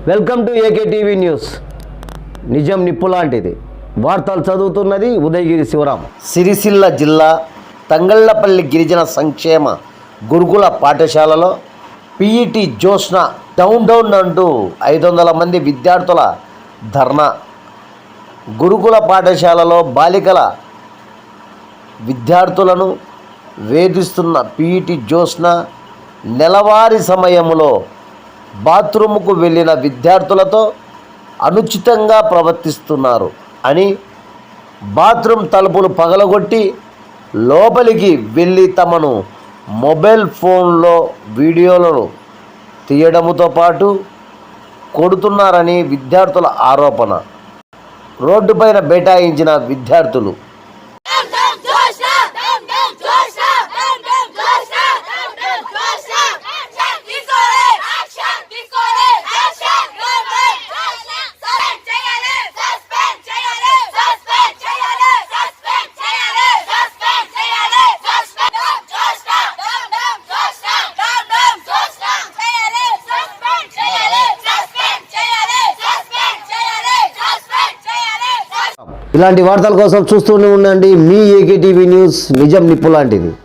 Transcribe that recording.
Welcome to AK TV news. నిజం నిప్పు లాంటిది. వార్తలు చదువుతున్నది ఉదయగిరి శివరాం. సిరిసిల్ల జిల్లా తంగళ్లపల్లి గిరిజన సంక్షేమ గురుకుల పాఠశాలలో పీఈటీ జోష్న డౌన్ అంటూ 500 మంది విద్యార్థుల ధర్నా. గురుకుల పాఠశాలలో బాలికల విద్యార్థులను వేధిస్తున్న పీఈటీ జోష్న నెలవారీ సమయంలో బాత్రూముకు వెళ్ళిన విద్యార్థులతో అనుచితంగా ప్రవర్తిస్తున్నారు అని, బాత్రూమ్ తలుపులు పగలగొట్టి లోపలికి వెళ్ళి తమను మొబైల్ ఫోన్లో వీడియోలను తీయడంతో పాటు కొడుతున్నారని విద్యార్థుల ఆరోపణ. రోడ్డుపైన బైఠాయించిన విద్యార్థులు ఇలాంటి వార్తల కోసం చూస్తూనే ఉండండి మీ ఏకే టీవీ న్యూస్. నిజం నిప్పు లాంటిది.